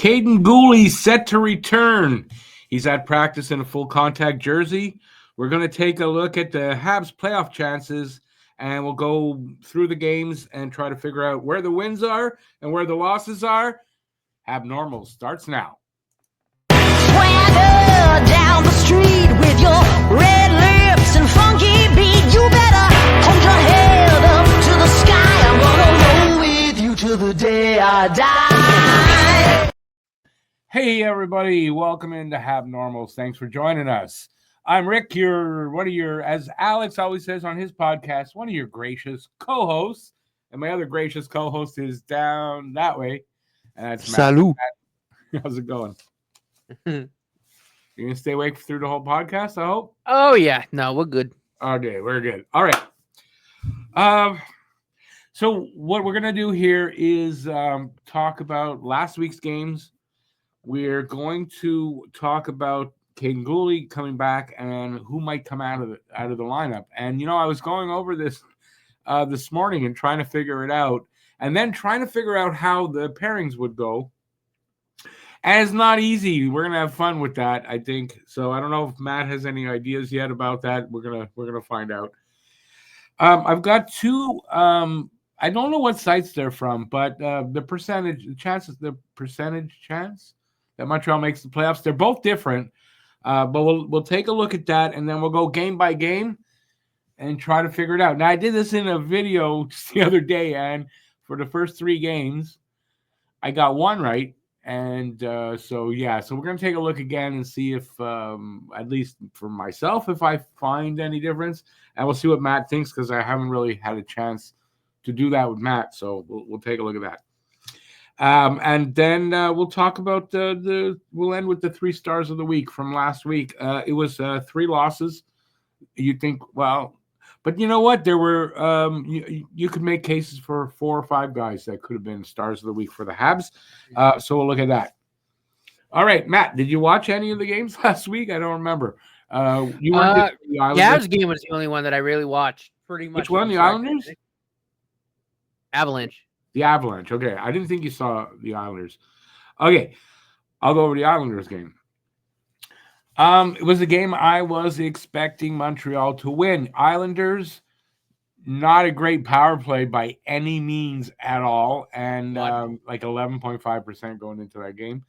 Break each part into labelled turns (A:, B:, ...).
A: Kaiden Guhle set to return. He's at practice in a full contact jersey. We're going to take a look at the Habs playoff chances, and we'll go through the games and try to figure out where the wins are and where the losses are. HabNormals starts now.
B: Swagger down the street with your red lips and funky beat. You better hold your head up to the sky. I'm gonna roll with you till the day I die.
A: Hey everybody, welcome into HabNormals. Thanks for joining us. I'm Rick, as Alex always says on his podcast, one of your gracious co-hosts. And my other gracious co-host is down that way. And that's Matt.
C: Salut.
A: Matt, how's it going? You're gonna stay awake through the whole podcast, I hope?
C: Oh, yeah. No, we're good.
A: Okay, we're good. All right. So what we're gonna do here is talk about last week's games. We're going to talk about Kaiden Guhle coming back and who might come out of the lineup. And I was going over this this morning and trying to figure it out, and then trying to figure out how the pairings would go. And it's not easy. We're gonna have fun with that, I think. So I don't know if Matt has any ideas yet about that. We're gonna find out. I've got two. I don't know what sites they're from, but the percentage chance that Montreal makes the playoffs. They're both different, but we'll take a look at that, and then we'll go game by game and try to figure it out. Now, I did this in a video just the other day, and for the first three games, I got one right. And so we're going to take a look again and see if, at least for myself, if I find any difference. And we'll see what Matt thinks, because I haven't really had a chance to do that with Matt. So we'll take a look at that. And then we'll talk about we'll end with the 3 stars of the week from last week. It was 3 losses. You'd think, well, but you know what? There were you could make cases for 4 or 5 guys that could have been stars of the week for the Habs. So we'll look at that. All right, Matt, did you watch any of the games last week? I don't remember. You went to the
C: Habs game was the only one that I really watched. Pretty much.
A: Which one? The Islanders?
C: Avalanche.
A: The Avalanche. Okay, I didn't think you saw the Islanders. Okay, I'll go over the Islanders game. It was a game I was expecting Montreal to win. Islanders, not a great power play by any means at all, and like 11.5% going into that game.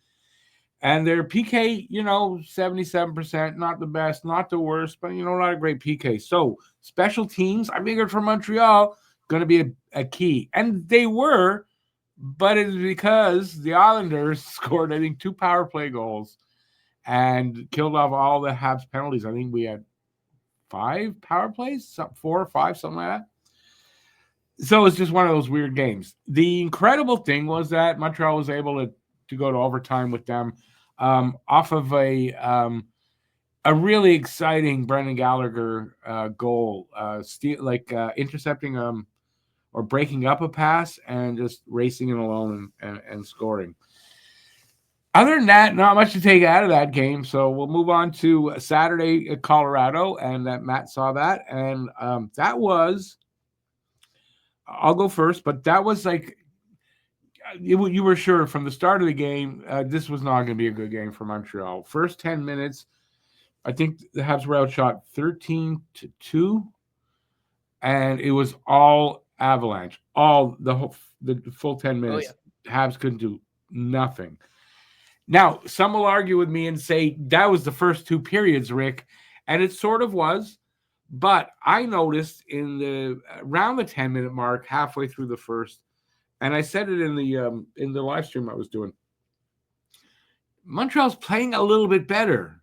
A: And their PK, 77%, not the best, not the worst, but not a great PK. So special teams, I figured for Montreal, going to be a key, and they were, but it's because the Islanders scored, I think, 2 power play goals and killed off all the Habs penalties. I think we had 5 power plays, 4 or 5, something like that. So it's just one of those weird games. The incredible thing was that Montreal was able to go to overtime with them off of a really exciting Brendan Gallagher goal, intercepting or breaking up a pass and just racing it alone and scoring. Other than that, not much to take out of that game. So we'll move on to Saturday at Colorado, and that Matt saw that. And that was, I'll go first, but that was like, you were sure from the start of the game, this was not going to be a good game for Montreal. First 10 minutes, I think the Habs were outshot 13-2, and it was all Avalanche. The full 10 minutes.
C: Oh, yeah.
A: Habs couldn't do nothing. Now, some will argue with me and say that was the first 2 periods, Rick, and it sort of was. But I noticed around the 10-minute mark, halfway through the first, and I said it in the live stream I was doing, Montreal's playing a little bit better.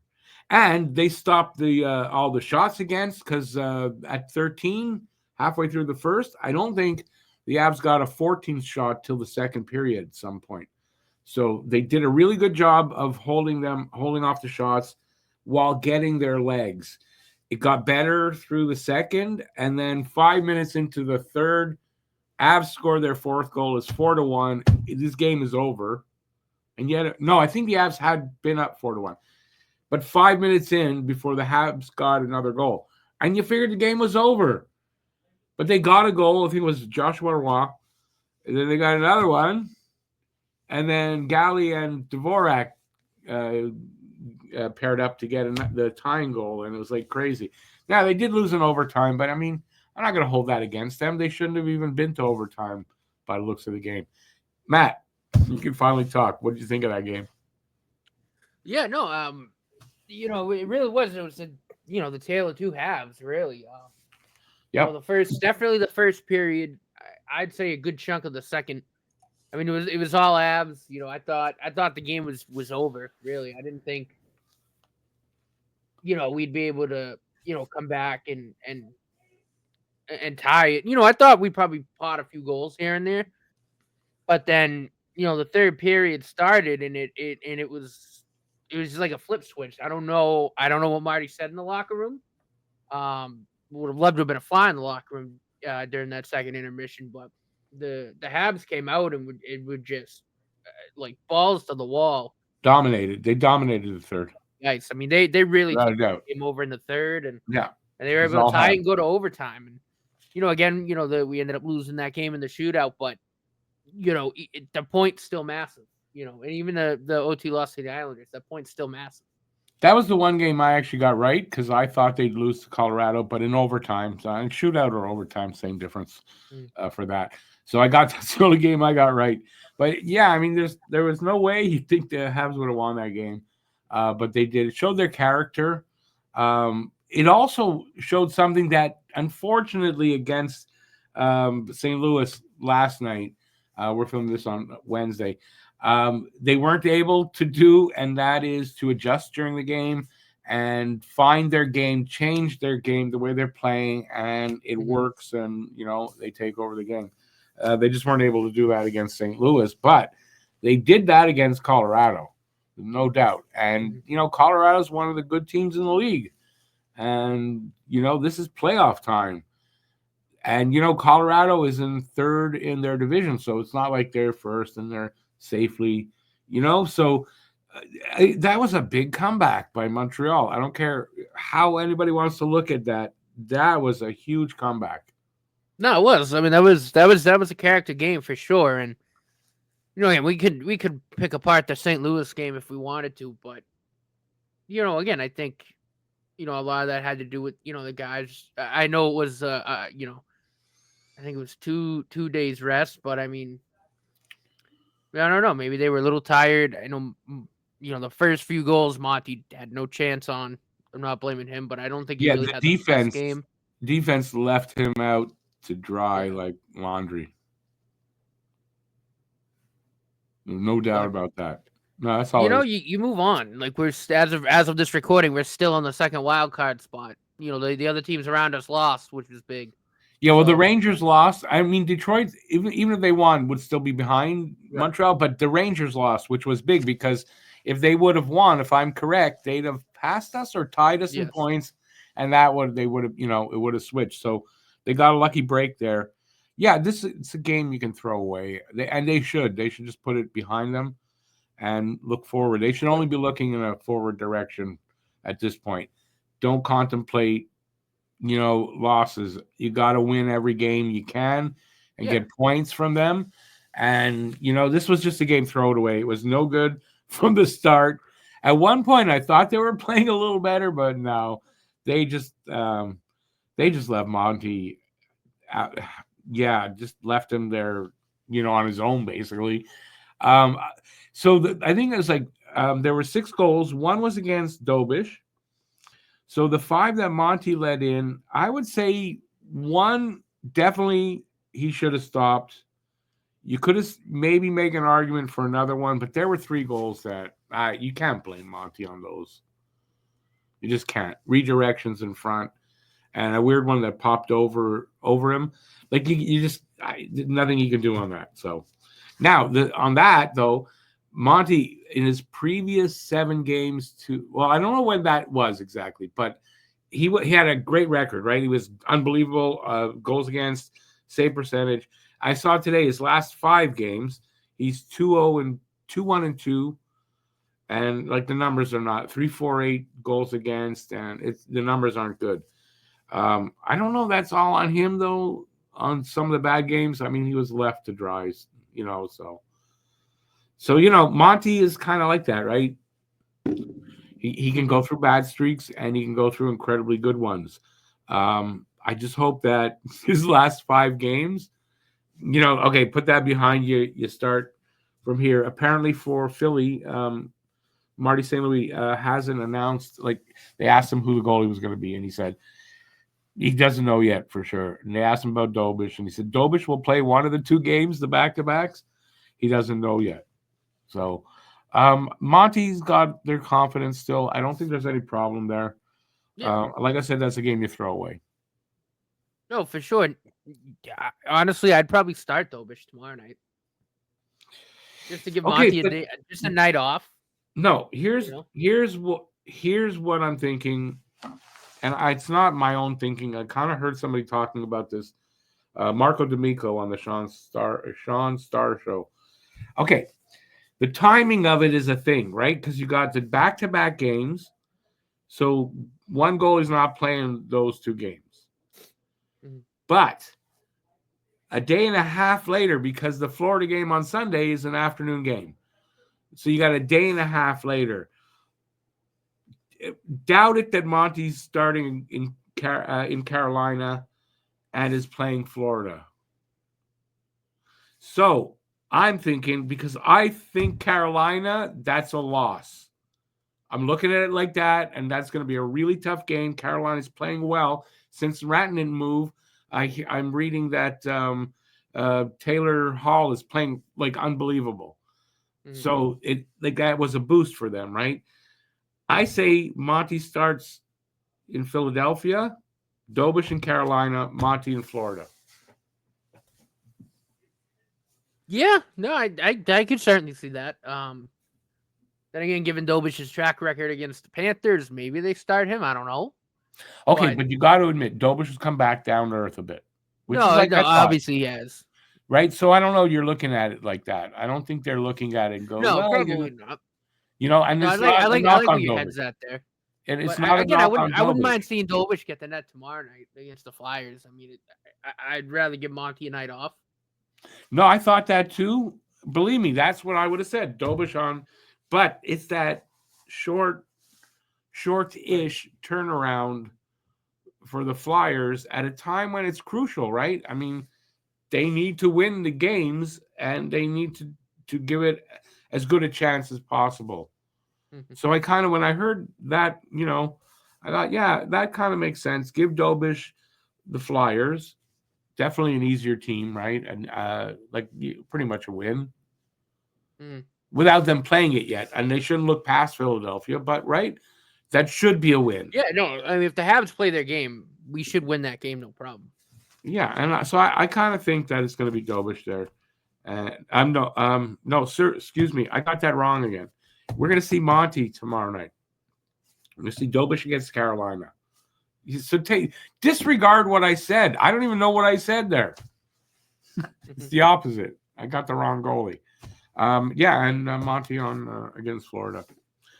A: And they stopped all the shots against, because at 13, halfway through the first, I don't think the Avs got a 14th shot till the second period at some point. So they did a really good job of holding off the shots while getting their legs. It got better through the second, and then 5 minutes into the third, Avs scored their 4th goal. It's 4-1. This game is over. And yet, no, I think the Avs had been up 4-1. But 5 minutes in, before the Habs got another goal. And you figured the game was over. But they got a goal. I think it was Joshua Roy. And then they got another one. and then Guhle and Dvorak paired up to get the tying goal, and it was like crazy. Now they did lose in overtime, but I mean, I'm not going to hold that against them. They shouldn't have even been to overtime by the looks of the game. Matt, you can finally talk. What did you think of that game?
C: Yeah, no, you know, it really was. It was the tale of two halves, really.
A: Yep.
C: Definitely the first period. I'd say a good chunk of the second. I mean, it was all Habs. You know, I thought the game was over. Really, I didn't think we'd be able to come back and tie it. You know, I thought we'd probably pot a few goals here and there, but then the third period started and it was just like a flip switch. I don't know what Marty said in the locker room. Would have loved to have been a fly in the locker room during that second intermission, but the Habs came out and would just like balls to the wall.
A: Dominated. They dominated the third.
C: Nice. I mean, they really
A: Without a
C: took
A: doubt.
C: the game over in the third, and
A: Yeah.
C: they were
A: It's
C: able
A: all
C: to tie
A: Habs.
C: and go to overtime. And again, we ended up losing that game in the shootout, but the point's still massive. And even the OT loss to the Islanders, that point's still massive.
A: That was the one game I actually got right because I thought they'd lose to Colorado, but in overtime, so in shootout or overtime, same difference for that. So that's the only game I got right. But yeah, I mean, there was no way you'd think the Habs would have won that game, but they did. It showed their character. It also showed something that, unfortunately, against St. Louis last night, we're filming this on Wednesday. They weren't able to do, and that is to adjust during the game and find their game, change their game, the way they're playing, and it works, and they take over the game. They just weren't able to do that against St. Louis, but they did that against Colorado, no doubt. And Colorado's one of the good teams in the league, and this is playoff time. And Colorado is in third in their division, so it's not like they're first and they're safely, so that was a big comeback by Montreal. I don't care how anybody wants to look at that. That was a huge comeback.
C: No, it was. I mean, that was a character game for sure. And again, we could pick apart the St. Louis game if we wanted to, but again, I think a lot of that had to do with the guys. I know it was I think it was two days rest, but I mean, I don't know. Maybe they were a little tired. I know, the first few goals Monty had no chance on. I'm not blaming him, but I don't think he really had the best game.
A: Defense left him out to dry like laundry. No doubt about that. No, that's all.
C: You move on. Like we're as of this recording, we're still on the second wild card spot. The other teams around us lost, which was big.
A: Yeah, well, the Rangers lost. I mean, Detroit, even if they won, would still be behind Montreal. But the Rangers lost, which was big because if they would have won, if I'm correct, they'd have passed us or tied us in points, and it would have switched. So they got a lucky break there. Yeah, it's a game you can throw away, they should. They should just put it behind them and look forward. They should only be looking in a forward direction at this point. Don't contemplate losses. You got to win every game you can and get points from them. And, this was just a game thrown away. It was no good from the start. At one point, I thought they were playing a little better, but no, they just left Monty out. Yeah, just left him there, on his own, basically. So I think it was like there were 6 goals. One was against Dobish. So the 5 that Monty let in, I would say one definitely he should have stopped. You could have maybe make an argument for another one, but there were 3 goals that you can't blame Monty on those. You just can't. Redirections in front, and a weird one that popped over him. Like you just nothing you can do on that. So now on that though, Monty in his previous 7 games I don't know when that was exactly, but he had a great record, right? He was unbelievable goals against, save percentage. I saw today his last 5 games, he's 2-0 and 2-1-2, and like the numbers are not 3-4-8 goals against, and the numbers aren't good. I don't know. That's all on him though. On some of the bad games, I mean, he was left to dry, So, Monty is kind of like that, right? He can go through bad streaks and he can go through incredibly good ones. I just hope that his last 5 games, okay, put that behind you. You start from here. Apparently for Philly, Marty St. Louis hasn't announced, like they asked him who the goalie was going to be, and he said he doesn't know yet for sure. And they asked him about Dobish, and he said Dobish will play one of the 2 games, the back-to-backs. He doesn't know yet. So Monty's got their confidence still. I don't think there's any problem there.
C: Yeah.
A: Like I said, that's a game you throw away.
C: No, for sure. Honestly, I'd probably start Dobish tomorrow night. Just to give Monty a night off.
A: No, here's what I'm thinking, and it's not my own thinking. I kind of heard somebody talking about this. Marco D'Amico on the Sean Starr show. Okay, the timing of it is a thing, right? Because you got the back-to-back games, so one goalie's not playing those 2 games.
C: Mm-hmm.
A: But a day and a half later, because the Florida game on Sunday is an afternoon game, so you got a day and a half later. Doubt it that Monty's starting in Carolina and is playing Florida. So I'm thinking, because I think Carolina, that's a loss. I'm looking at it like that, and that's going to be a really tough game. Carolina's playing well. Since Ratton didn't move, I'm reading that Taylor Hall is playing like unbelievable. Mm-hmm. So that was a boost for them, right? I say Monty starts in Philadelphia, Dobish in Carolina, Monty in Florida.
C: Yeah, no, I could certainly see that. Then again, given Dobish's track record against the Panthers, maybe they start him. I don't know.
A: Okay, but you got to admit, Dobish has come back down to earth a bit.
C: Obviously he has.
A: Right? So I don't know. You're looking at it like that. I don't think they're looking at it and go,
C: no, probably not.
A: And
C: I like where your head's at there.
A: And it's
C: but
A: not
C: again, I wouldn't mind seeing Dobish get the net tomorrow night against the Flyers. I mean, I'd rather give Monty a night off.
A: No, I thought that too. Believe me, that's what I would have said. Dobish on, but it's that short-ish turnaround for the Flyers at a time when it's crucial, right? I mean, they need to win the games and they need to give it as good a chance as possible. Mm-hmm. So I kind of, when I heard that, I thought, yeah, that kind of makes sense. Give Dobish the Flyers. Definitely an easier team, right? And pretty much a win without them playing it yet. And they shouldn't look past Philadelphia, but right, that should be a win.
C: Yeah, no, I mean, if the Habs play their game, we should win that game, no problem.
A: Yeah, and so I kind of think that it's going to be Dobish there. No, sir, excuse me, I got that wrong again. We're going to see Monty tomorrow night. We're going to see Dobish against Carolina. So disregard what I said. I don't even know what I said there. It's the opposite. I got the wrong goalie. And Monty on against Florida.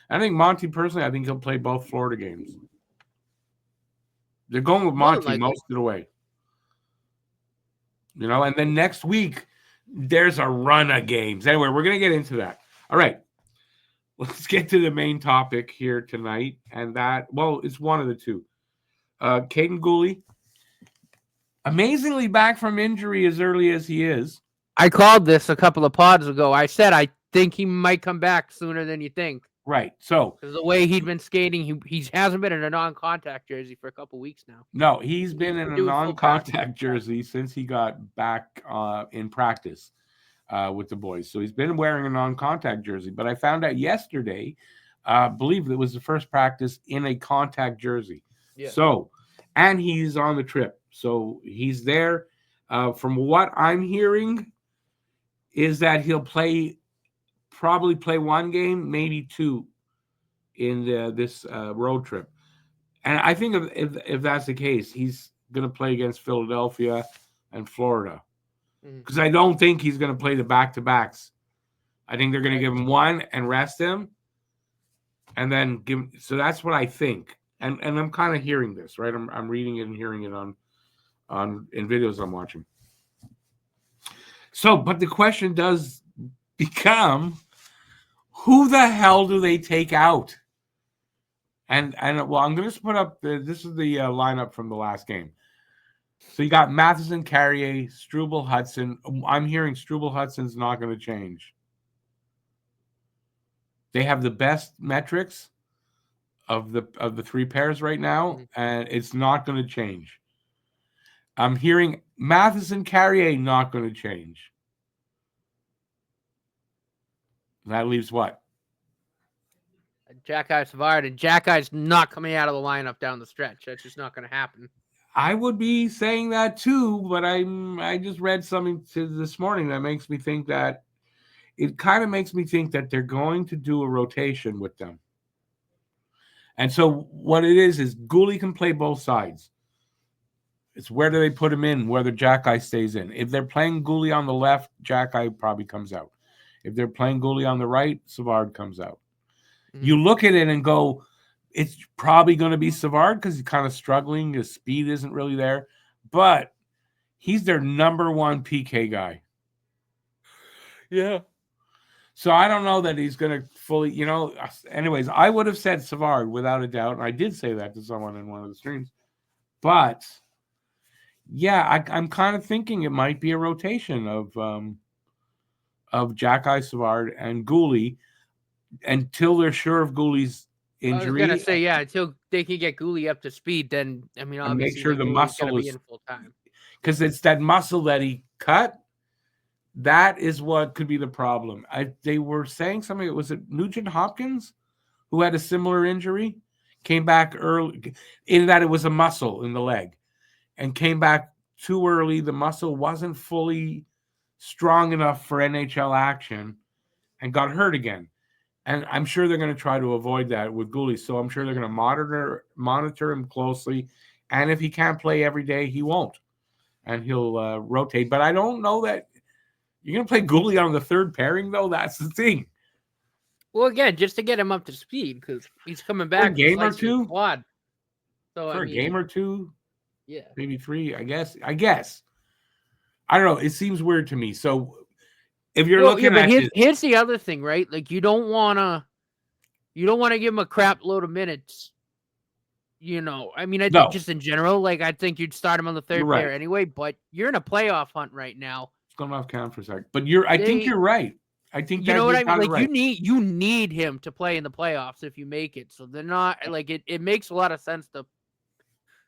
A: I think Monty, personally, I think he'll play both Florida games. They're going with Monty most of the way. And then next week, there's a run of games. Anyway, we're going to get into that. All right. Let's get to the main topic here tonight. And it's one of the two. Kaiden Guhle, amazingly back from injury as early as he is.
C: I called this a couple of pods ago. I said I think he might come back sooner than you think.
A: Right. So
C: the way he'd been skating, he hasn't been in a non-contact jersey for a couple of weeks now.
A: No, he's been in a non-contact jersey since he got back in practice with the boys. So he's been wearing a non-contact jersey. But I found out yesterday, I believe it was the first practice in a contact jersey. Yeah. So, and he's on the trip. So he's there. From what I'm hearing is that he'll probably play one game, maybe 2 in this road trip. And I think if that's the case, he's going to play against Philadelphia and Florida. Because I don't think he's going to play the back-to-backs. I think they're going to give him one and rest him. And then give him. So that's what I think. And I'm kind of hearing this, right? I'm reading it and hearing it in videos I'm watching. So, but the question does become, Who the hell do they take out? And well, I'm going to put up this is the lineup from the last game. So you got Matheson, Carrier, Struble, Hudson. I'm hearing Struble, Hudson's not going to change. They have the best metrics of the three pairs right now, and it's not going to change. I'm hearing Matheson, Carrier not going to change. That leaves what?
C: Jack-Eye Savard, and Jack-Eye's not coming out of the lineup down the stretch. That's just not going to happen.
A: I would be saying that too, but I just read something this morning that makes me think that it kind of makes me think that they're going to do a rotation with them. And so what it is Guhle can play both sides. It's where do they put him in, whether Jack-Eye stays in. If they're playing Guhle on the left, Jack-Eye probably comes out. If they're playing Guhle on the right, Savard comes out. You look at it and go, it's probably going to be Savard because he's kind of struggling. His speed isn't really there. But he's their number one PK guy.
C: Yeah.
A: So I don't know that he's going to fully, anyways, I would have said Savard without a doubt. And I did say that to someone in one of the streams. But, yeah, I'm kind of thinking it might be a rotation of Jack-Eye Savard and Guhle until they're sure of Guhle's injury.
C: I was going to say, yeah, until they can get Guhle up to speed, then, I mean, obviously,
A: make sure the muscle
C: is in full time.
A: Because it's that muscle that he cut. That is what could be the problem. They were saying something. Was it Nugent Hopkins who had a similar injury? Came back early in that it was a muscle in the leg and came back too early. The muscle wasn't fully strong enough for NHL action and got hurt again. And I'm sure they're going to try to avoid that with Guhle. So I'm sure they're going to monitor him closely. And if he can't play every day, he won't. And he'll rotate. But I don't know that you're going to play Guhle on the third pairing, though. That's the thing.
C: Well, again, just to get him up to speed, because he's coming back.
A: For a game or two?
C: Quad. So,
A: for a game or two?
C: Yeah.
A: Maybe three, I guess. I don't know. It seems weird to me. So if you're looking at
C: here's the other thing, right? Like you don't want to give him a crap load of minutes. I mean, I think just in general, like I think you'd start him on the third pair anyway. But you're in a playoff hunt right now.
A: It's going off count for a second, but I think you're right. I think
C: you know what I mean. Like
A: right.
C: you need him to play in the playoffs if you make it. So they're not like it. It makes a lot of sense to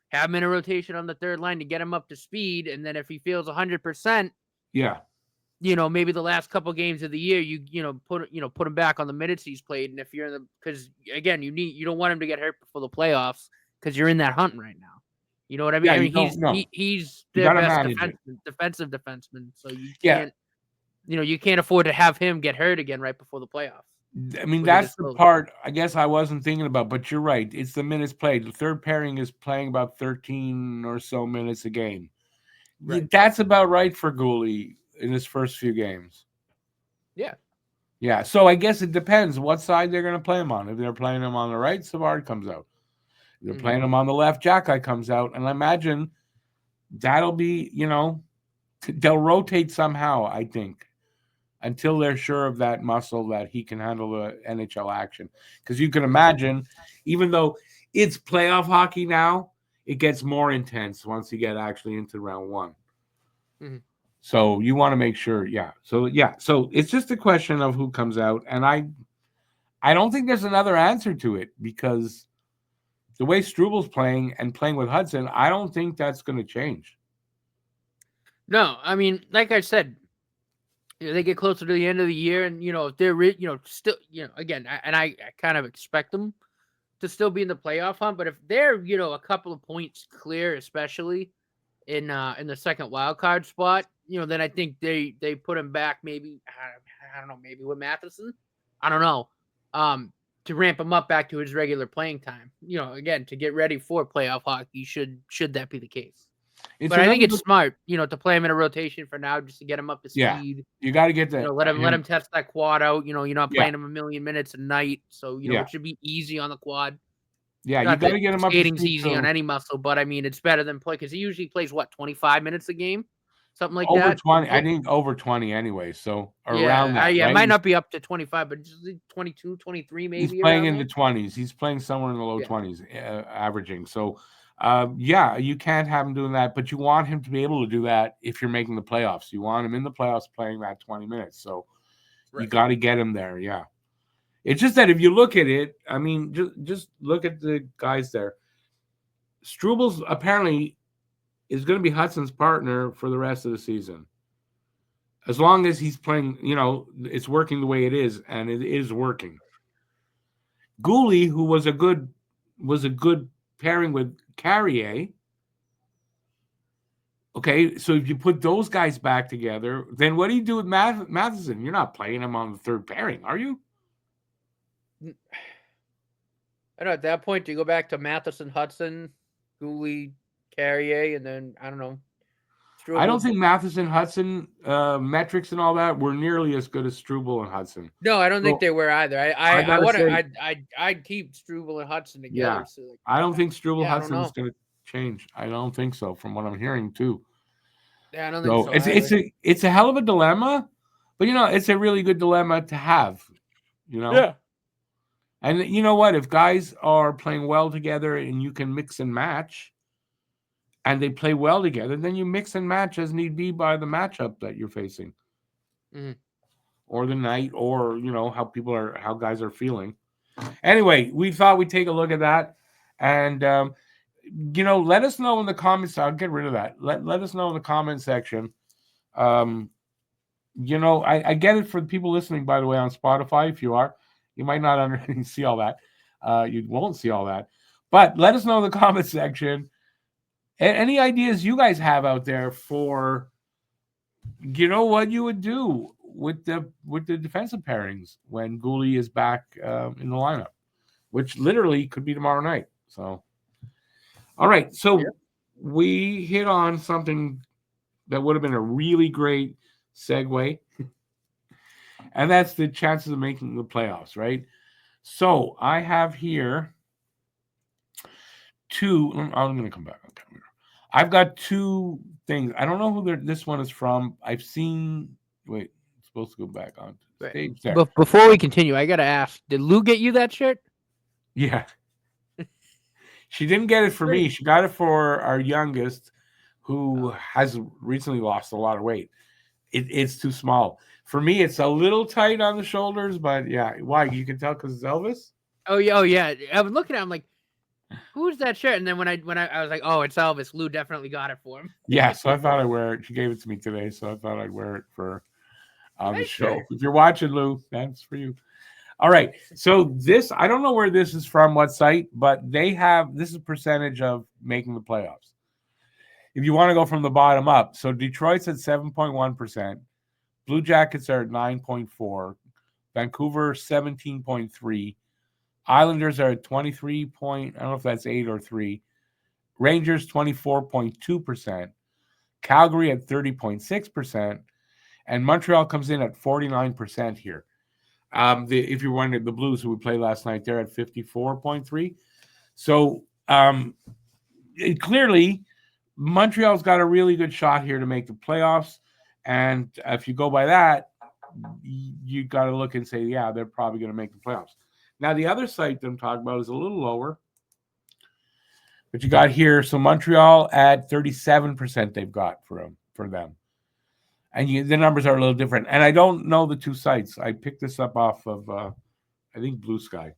C: have him in a rotation on the third line to get him up to speed, and then if he feels 100%,
A: yeah.
C: Maybe the last couple games of the year, put him back on the minutes he's played. And if you're in because again, you don't want him to get hurt before the playoffs because you're in that hunt right now. You know what I mean?
A: Yeah,
C: he's their best defensive defenseman. So you can't, you can't afford to have him get hurt again right before the playoffs.
A: I mean, that's the part I guess I wasn't thinking about, but you're right. It's the minutes played. The third pairing is playing about 13 or so minutes a game. Right. That's about right for Guhle in his first few games.
C: Yeah.
A: Yeah. So I guess it depends what side they're going to play him on. If they're playing him on the right, Savard comes out. If they're playing him on the left, Jack-Eye comes out. And I imagine that'll be, they'll rotate somehow, I think, until they're sure of that muscle that he can handle the NHL action. Because you can imagine, even though it's playoff hockey now, it gets more intense once you get actually into round one.
C: Mm-hmm.
A: So you want to make sure, So it's just a question of who comes out, and I don't think there's another answer to it because the way Struble's playing and playing with Hudson, I don't think that's going to change.
C: No, I mean, like I said, they get closer to the end of the year, and if they're still again, I kind of expect them to still be in the playoff hunt, but if they're a couple of points clear, especially in the second wild card spot, then I think they put him back maybe I don't know, maybe with Matheson, I don't know, to ramp him up back to his regular playing time. Again, to get ready for playoff hockey, should that be the case. But I think it's smart, to play him in a rotation for now, just to get him up to speed.
A: Yeah, you got to get that.
C: Let him test that quad out. You're not playing him a million minutes a night, so it should be easy on the quad.
A: Yeah, you got to get him up.
C: Skating's easy on any muscle, but I mean, it's better than play because he usually plays 25 minutes a game. something like
A: Over
C: that.
A: 20. I think over 20 anyway. So
C: Yeah,
A: around that.
C: yeah, it
A: Right?
C: might not be up to 25, but just 22, 23
A: He's
C: maybe
A: playing
C: around
A: in
C: there.
A: the 20s. He's playing somewhere in the low
C: Yeah.
A: 20s, averaging. So, yeah, you can't have him doing that, but you want him to be able to do that if you're making the playoffs. You want him in the playoffs playing that 20 minutes. So you
C: Right.
A: got to get him there. Yeah. It's just that if you look at it, I mean, just look at the guys there. Strubles apparently is going to be Hudson's partner for the rest of the season. As long as he's playing, it's working the way it is, and it is working. Guhle, who was a good pairing with Carrier. Okay, so if you put those guys back together, then what do you do with Matheson? You're not playing him on the third pairing, are you?
C: I don't know. At that point, do you go back to Matheson, Hudson, Guhle, Carrier, and then I don't know.
A: I don't
C: Struble?
A: think Matheson, Hudson, metrics and all that were nearly as good as Struble and Hudson.
C: No, I don't think
A: So,
C: they were either.
A: I
C: I
A: gotta
C: want
A: say,
C: to. I'd keep Struble and Hudson together.
A: yeah,
C: So like,
A: I don't think Struble
C: yeah, I don't
A: Hudson is
C: know.
A: going to change. I don't think so, from what I'm hearing too.
C: Yeah, I don't think
A: So
C: so
A: it's
C: either.
A: it's a hell of a dilemma, but it's a really good dilemma to have.
C: Yeah.
A: And you know what? If guys are playing well together and you can mix and match, and they play well together, then you mix and match as need be by the matchup that you're facing, or the night, or how guys are feeling. Anyway, we thought we'd take a look at that, and let us know in the comments. I'll get rid of that. Let us know in the comment section. I get it for the people listening, by the way, on Spotify. If you are, you might not see all that. You won't see all that, but let us know in the comment section. Any ideas you guys have out there for, what you would do with the defensive pairings when Guhle is back in the lineup, which literally could be tomorrow night. So, all right. So we hit on something that would have been a really great segue, and that's the chances of making the playoffs, right? So I have here two. I'm going to come back on camera. I've got two things. I don't know who this one is from. I've seen. Wait, I'm supposed to go back on stage there.
C: But before we continue, I gotta ask: did Lou get you that shirt?
A: Yeah, she didn't get it for me. She got it for our youngest, who has recently lost a lot of weight. It's too small for me. It's a little tight on the shoulders, but yeah. Why? You can tell because it's Elvis.
C: Oh yeah. I was looking at him like, who's that shirt? And then when I was like, oh, it's Elvis. Lou definitely got it for him.
A: Yeah, so I thought I'd wear it. She gave it to me today, so I thought I'd wear it for the show.
C: Sure.
A: If you're watching, Lou, that's for you. All right. So this, I don't know where this is from, what site, but this is a percentage of making the playoffs. If you want to go from the bottom up, so Detroit's at 7.1%, Blue Jackets are at 9.4%, Vancouver 17.3%, Islanders are at 23 point. I don't know if that's 8 or 3. Rangers 24.2%, Calgary at 30.6%, and Montreal comes in at 49% here. If you're wondering, the Blues who we played last night, they're at 54.3%. So clearly, Montreal's got a really good shot here to make the playoffs. And if you go by that, you got to look and say, yeah, they're probably going to make the playoffs. Now, the other site that I'm talking about is a little lower. But you got here, so Montreal at 37% they've got for them. And the numbers are a little different. And I don't know the two sites. I picked this up off of, I think, Bluesky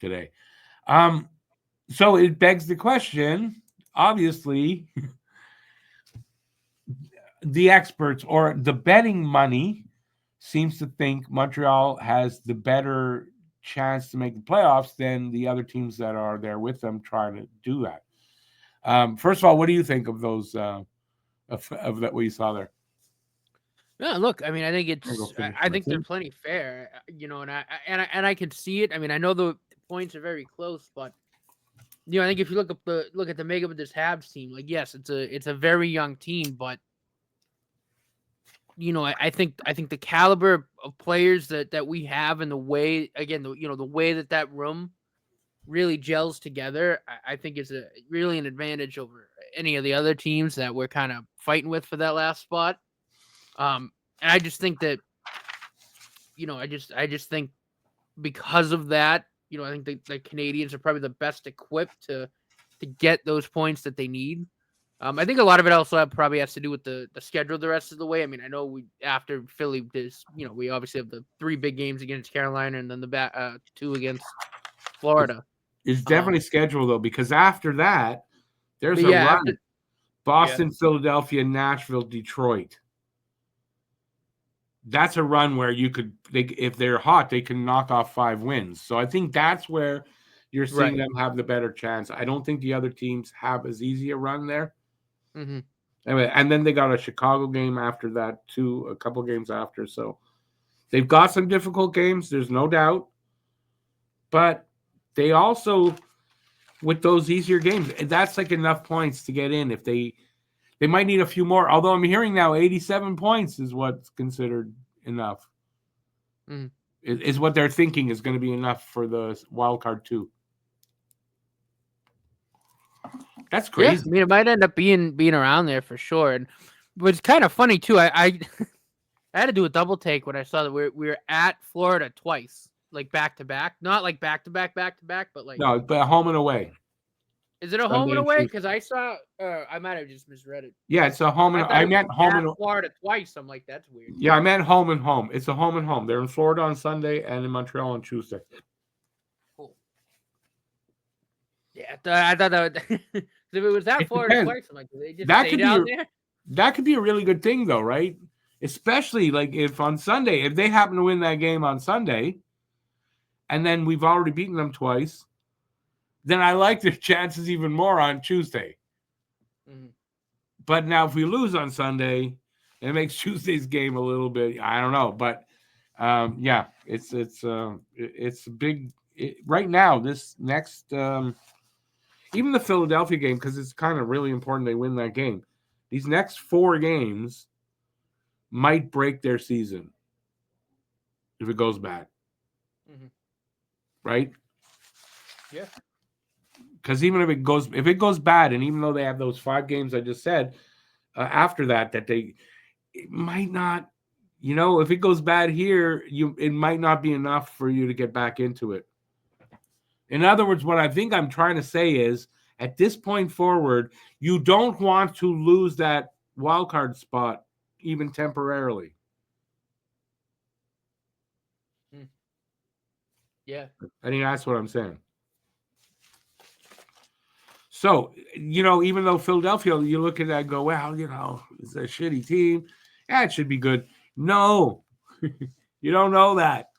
A: today. So it begs the question, obviously, the experts or the betting money seems to think Montreal has the better chance to make the playoffs than the other teams that are there with them trying to do that. First of all, what do you think of those of that what you saw there?
C: Yeah, look, I mean, I think they're plenty fair, and I can see it. I mean, I know the points are very close, but I think if you look at the makeup of this Habs team, like yes, it's a very young team, but I think the caliber of players that we have and the way, again, the way that room really gels together, I think is really an advantage over any of the other teams that we're kind of fighting with for that last spot. And I just think that, I just think because of that, I think the Canadians are probably the best equipped to get those points that they need. I think a lot of it also probably has to do with the schedule the rest of the way. I mean, I know after Philly, we obviously have the 3 big games against Carolina and then the 2 against Florida.
A: It's definitely scheduled though, because after that, there's a run. Boston, Philadelphia, Nashville, Detroit. That's a run where if they're hot, they can knock off 5 wins. So I think that's where you're seeing them have the better chance. I don't think the other teams have as easy a run there.
C: Mm-hmm.
A: Anyway, and then they got a Chicago game after that too, a couple games after. So they've got some difficult games, there's no doubt. But they also, with those easier games, that's like enough points to get in. If they might need a few more. Although I'm hearing now 87 points is what's considered enough.
C: Mm-hmm.
A: Is what they're thinking is going to be enough for the wild card too. That's crazy.
C: Yeah, I mean, it might end up being around there for sure. And it's kind of funny too. I I had to do a double take when I saw that we were at Florida twice, like back to back. Not like back to back, but like
A: no, but home and away.
C: Is it a home and away? Because I saw, I might have just misread it.
A: Yeah, it's a home and I meant home and
C: Florida twice. I'm like, that's weird.
A: Yeah, I meant home and home. It's a home and home. They're in Florida on Sunday and in Montreal on Tuesday.
C: Cool. Yeah, I thought that would, if it was at Florida twice, I'm like, did they just stay down there?
A: That could be a really good thing, though, right? Especially like if on Sunday, if they happen to win that game on Sunday, and then we've already beaten them twice, then I like their chances even more on Tuesday.
C: Mm-hmm.
A: But now if we lose on Sunday, it makes Tuesday's game a little bit, I don't know. But yeah, it's big right now. This next, even the Philadelphia game, because it's kind of really important they win that game. These next 4 games might break their season if it goes bad.
C: Mm-hmm.
A: Right?
C: Yeah.
A: Because even if it goes bad, and even though they have those 5 games I just said, after that it might not, if it goes bad here, it might not be enough for you to get back into it. In other words, what I think I'm trying to say is, at this point forward, you don't want to lose that wild card spot even temporarily.
C: Yeah.
A: I think that's what I'm saying. So, even though Philadelphia, you look at that and go, well, it's a shitty team. Yeah, it should be good. No, you don't know that.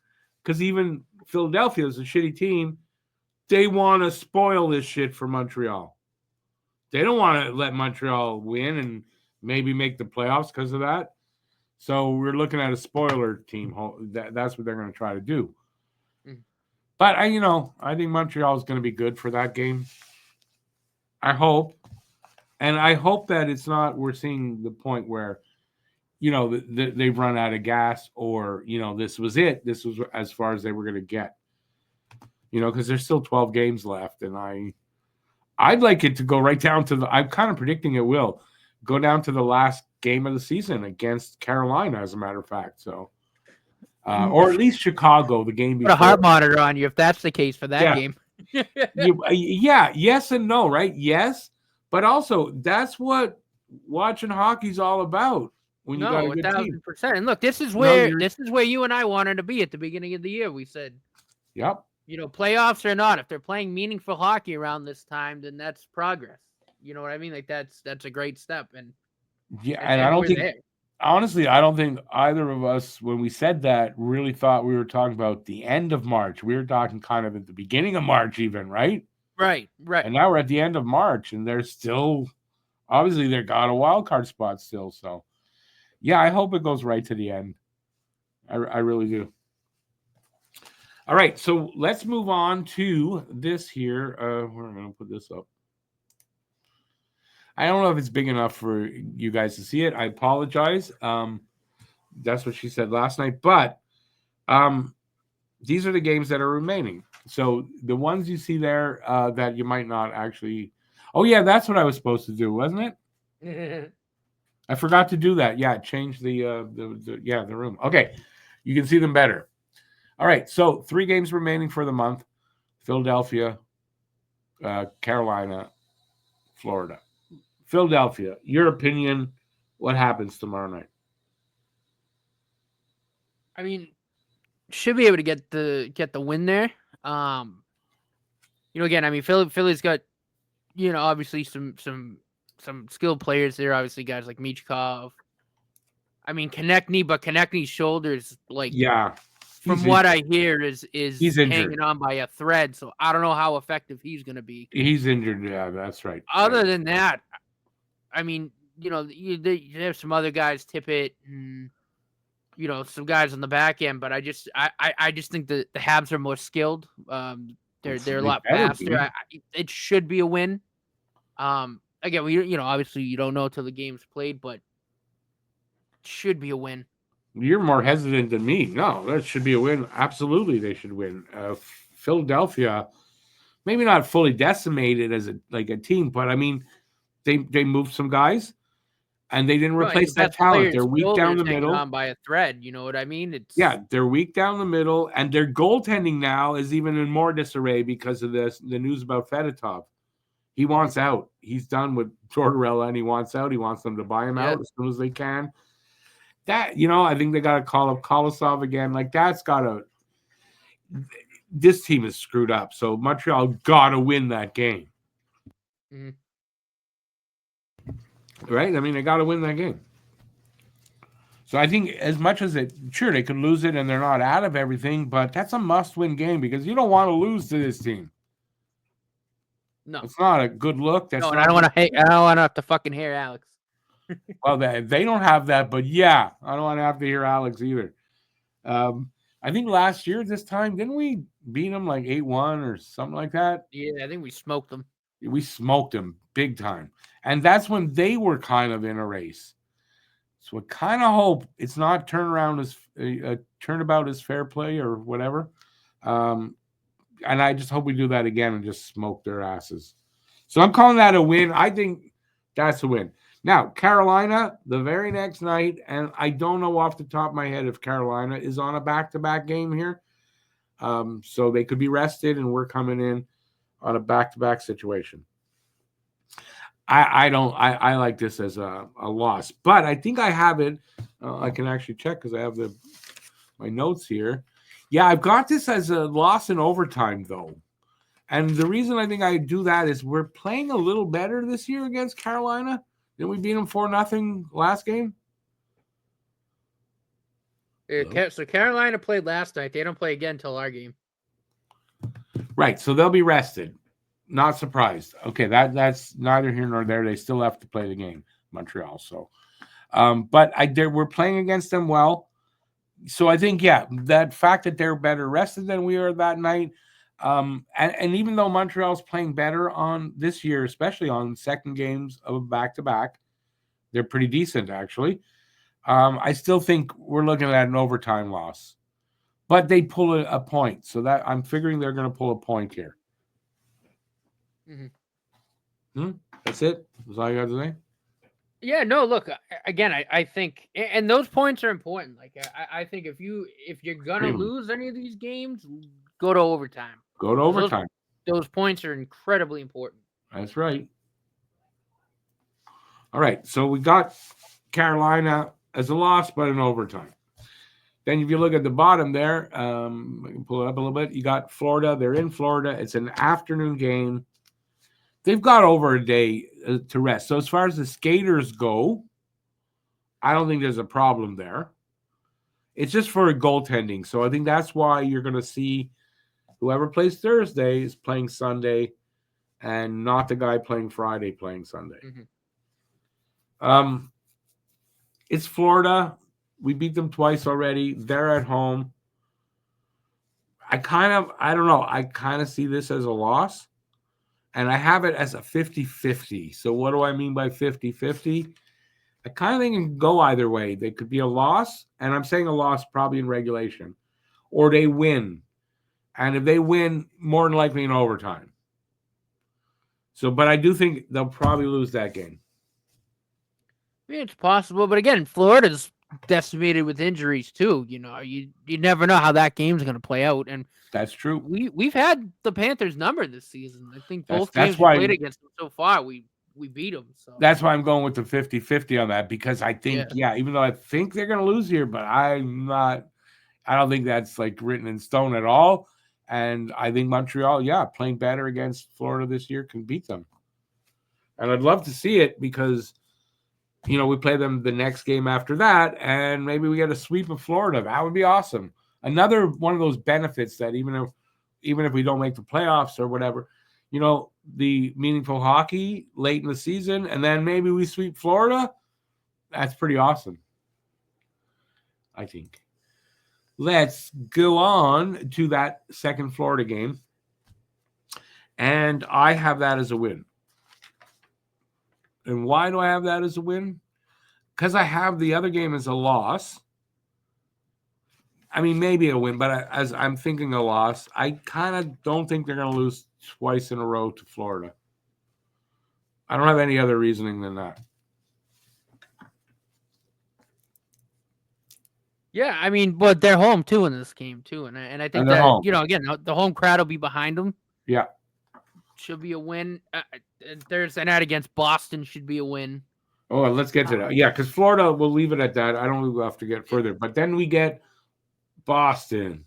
A: Because even Philadelphia is a shitty team. They want to spoil this shit for Montreal. They don't want to let Montreal win and maybe make the playoffs because of that. So we're looking at a spoiler team. That's what they're going to try to do. Mm. But, I think Montreal is going to be good for that game. I hope. And I hope that it's not, we're seeing the point where, they've run out of gas or, this was it. This was as far as they were going to get. Because there's still 12 games left. And I'd like it to go right down to I'm kind of predicting it will go down to the last game of the season against Carolina, as a matter of fact. So, or at least Chicago, the game before.
C: Put a heart monitor on you if that's the case for that game.
A: Yeah, yes and no, right? Yes, but also that's what watching hockey's all about. When you got a good team.
C: 1,000%. And look, this is where you and I wanted to be at the beginning of the year. We said,
A: yep.
C: Playoffs or not, if they're playing meaningful hockey around this time, then that's progress. You know what I mean? Like that's a great step. And
A: yeah, and I don't think honestly, I don't think either of us, when we said that, really thought we were talking about the end of March. We were talking kind of at the beginning of March, even, right?
C: Right.
A: And now we're at the end of March, and they're still obviously they got a wild card spot still. So yeah, I hope it goes right to the end. I really do. All right, so let's move on to this here. Where am I going to put this up? I don't know if it's big enough for you guys to see it. I apologize. That's what she said last night. But these are the games that are remaining. So the ones you see there that you might not actually. Oh yeah, that's what I was supposed to do, wasn't it? I forgot to do that. Yeah, change the room. Okay, you can see them better. All right, so 3 games remaining for the month: Philadelphia, Carolina, Florida. Philadelphia, your opinion? What happens tomorrow night?
C: I mean, should be able to get the win there. Again, I mean, Philly's got, obviously some skilled players there. Obviously, guys like Michkov. I mean, Konechny, but Konechny's shoulders, like,
A: Yeah,
C: from what I hear, is
A: he's injured.
C: hanging on by a thread. So I don't know how effective he's going to be.
A: He's injured. Yeah, that's right.
C: Other than that, I mean, they have some other guys, Tippett, and some guys on the back end. But I just think the Habs are more skilled. They're a lot faster. It should be a win. Again, obviously you don't know till the game's played, but it should be a win.
A: You're more hesitant than me. No, that should be a win. Absolutely, they should win. Philadelphia, maybe not fully decimated as a team, but I mean, they moved some guys, and they didn't replace that talent. They're weak down the middle.
C: On by a thread, you know what I mean?
A: They're weak down the middle, and their goaltending now is even in more disarray because of the news about Fedotov. He wants out. He's done with Tortorella, and he wants out. He wants them to buy him out as soon as they can. That, I think they got to call up Kolosov again. Like, this team is screwed up. So Montreal got to win that game.
C: Mm-hmm.
A: Right? I mean, they got to win that game. So I think as much as they could lose it and they're not out of everything, but that's a must-win game because you don't want to lose to this team.
C: No.
A: It's not a good look.
C: I don't want to have to fucking hear Alex.
A: Well, they don't have that, but yeah, I don't want to have to hear Alex either. I think last year this time, didn't we beat them like 8-1 or something like that?
C: Yeah, I think we smoked them.
A: We smoked them big time. And that's when they were kind of in a race. So I kind of hope it's not turnabout as fair play or whatever. And I just hope we do that again and just smoke their asses. So I'm calling that a win. I think that's a win. Now, Carolina, the very next night, and I don't know off the top of my head if Carolina is on a back-to-back game here. So they could be rested, and we're coming in on a back-to-back situation. I like this as a loss, but I think I have it. I can actually check because I have my notes here. Yeah, I've got this as a loss in overtime, though. And the reason I think I do that is we're playing a little better this year against Carolina. Didn't we beat them 4-0 last game?
C: So Carolina played last night. They don't play again until our game.
A: Right, so they'll be rested. Not surprised. Okay, that's neither here nor there. They still have to play the game, Montreal. So, but we're playing against them well. So I think, that fact that they're better rested than we are that night, and even though Montreal's playing better on this year, especially on second games of back-to-back, they're pretty decent actually. I still think we're looking at an overtime loss, but they pull a point. So that I'm figuring they're going to pull a point here.
C: Mm-hmm.
A: That's it. That's all you got to say.
C: Yeah, no, look, again, I think, and those points are important. Like, I think if you're gonna lose any of these games, go to overtime.
A: Go to overtime.
C: Those points are incredibly important.
A: That's right. All right, so we got Carolina as a loss, but in overtime. Then if you look at the bottom there, I can pull it up a little bit. You got Florida. They're in Florida. It's an afternoon game. They've got over a day to rest. So as far as the skaters go, I don't think there's a problem there. It's just for goaltending. So I think that's why you're going to see whoever plays Thursday is playing Sunday and not the guy playing Friday playing Sunday. Mm-hmm. It's Florida. We beat them twice already. They're at home. I don't know. I kind of see this as a loss. And I have it as a 50-50. So what do I mean by 50-50? I kind of think it can go either way. They could be a loss, and I'm saying a loss probably in regulation, or they win. And if they win, more than likely in overtime. So, but I do think they'll probably lose that game.
C: I mean, it's possible, but again, Florida's decimated with injuries too. You never know how that game's going to play out, and
A: That's true.
C: we've had the Panthers number this season. I think both
A: That's
C: games we
A: why
C: played against them so far, we beat them. So
A: that's why I'm going with the 50-50 on that, because I think, even though I think they're going to lose here, but I don't think that's like written in stone at all. And I think Montreal, playing better against Florida this year can beat them. And I'd love to see it because, we play them the next game after that, and maybe we get a sweep of Florida. That would be awesome. Another one of those benefits that even if we don't make the playoffs or whatever, the meaningful hockey late in the season, and then maybe we sweep Florida. That's pretty awesome, I think. Let's go on to that second Florida game. And I have that as a win. And why do I have that as a win? Because I have the other game as a loss. I mean, maybe a win, but as I'm thinking a loss, I kind of don't think they're going to lose twice in a row to Florida. I don't have any other reasoning than that.
C: yeah, I mean, but they're home too in this game too, and I think that
A: home.
C: again, the home crowd will be behind them.
A: Yeah,
C: should be a win. Thursday night against Boston should be a win.
A: Oh, let's get to that. Yeah, because Florida, we'll leave it at that. I don't think we'll have to get further. But then we get Boston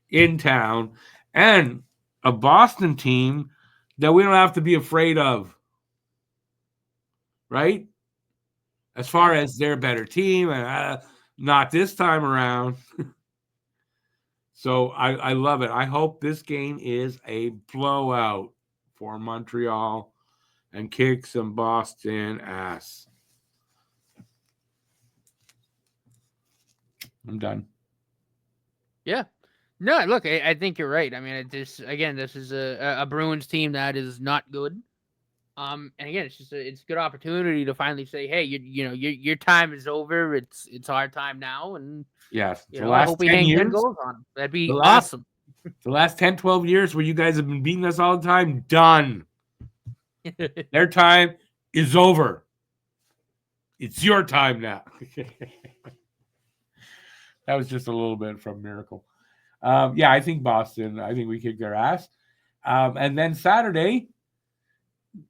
A: in town and a Boston team that we don't have to be afraid of. Right? As far as they're a better team, not this time around. So I love it. I hope this game is a blowout for Montreal and kick some Boston ass. I'm done.
C: Yeah. No, look, I think you're right. I mean, this is a Bruins team that is not good. And again, it's a good opportunity to finally say, hey, your time is over. It's our time now. And
A: yes,
C: I hope we hang 10 goals on them. That'd be awesome.
A: The last 10, 12 years where you guys have been beating us all the time, done. Their time is over. It's your time now. That was just a little bit from Miracle. I think Boston. I think we kick their ass. And then Saturday,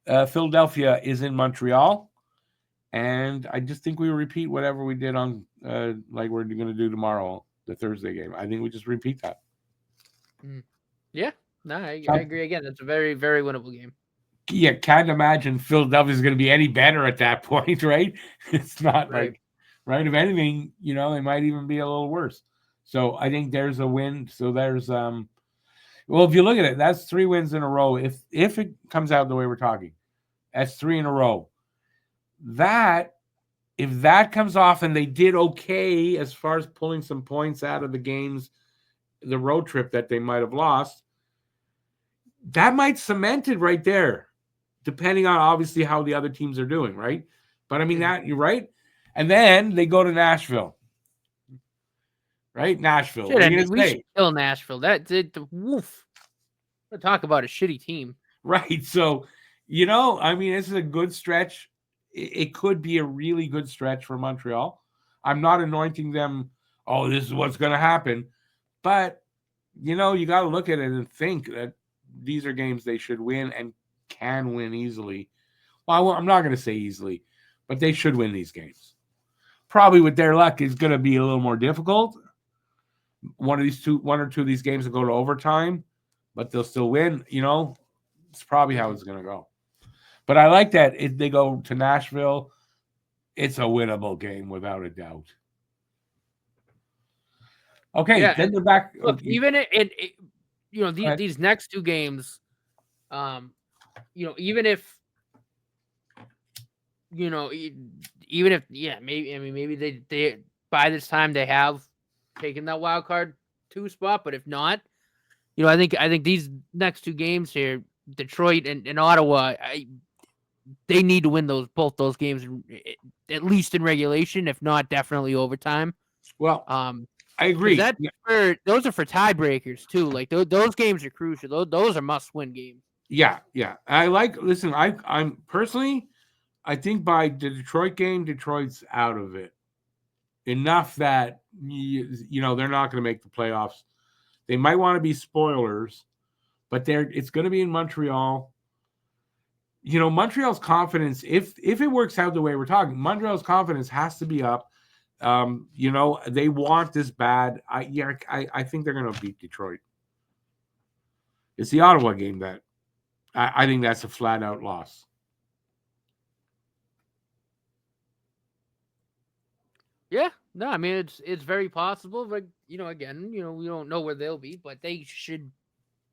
A: Philadelphia is in Montreal. And I just think we repeat whatever we did on, like we're going to do tomorrow, the Thursday game. I think we just repeat that.
C: Yeah. No, I agree. Again, that's a very, very winnable game.
A: Yeah, can't imagine Philadelphia is going to be any better at that point, right? It's not right. If anything, they might even be a little worse. So I think there's a win. So there's well, if you look at it, that's 3 wins in a row. If it comes out the way we're talking, that's 3 in a row. If that comes off and they did okay as far as pulling some points out of the games, the road trip that they might have lost, that might cement it right there, depending on obviously how the other teams are doing, right? But I mean, that you're right. And then they go to Nashville. Right? Nashville.
C: We should kill Nashville. Woof. We'll talk about a shitty team.
A: Right. So, I mean, this is a good stretch. It could be a really good stretch for Montreal. I'm not anointing them, this is what's going to happen. But, you got to look at it and think that these are games they should win and can win easily. Well, I'm not going to say easily, but they should win these games. Probably with their luck, it's going to be a little more difficult. One or two of these games will go to overtime, but they'll still win. It's probably how it's going to go. But I like that if they go to Nashville, it's a winnable game without a doubt. Okay, then they're back.
C: Look, even these next 2 games, even if maybe they by this time they have taken that wild card 2 spot, but if not, I think these next 2 games here, Detroit and Ottawa, they need to win both those games at least in regulation, if not definitely overtime.
A: Well, I agree.
C: Those are for tiebreakers too. Like those games are crucial. Those are must-win games.
A: Yeah. Listen, I'm personally, I think by the Detroit game, Detroit's out of it enough that they're not going to make the playoffs. They might want to be spoilers, but it's going to be in Montreal. Montreal's confidence, if it works out the way we're talking, Montreal's confidence has to be up. They want this bad. I think they're going to beat Detroit. It's the Ottawa game that I think that's a flat out loss.
C: Yeah, no, I mean it's very possible, but again, we don't know where they'll be, but they should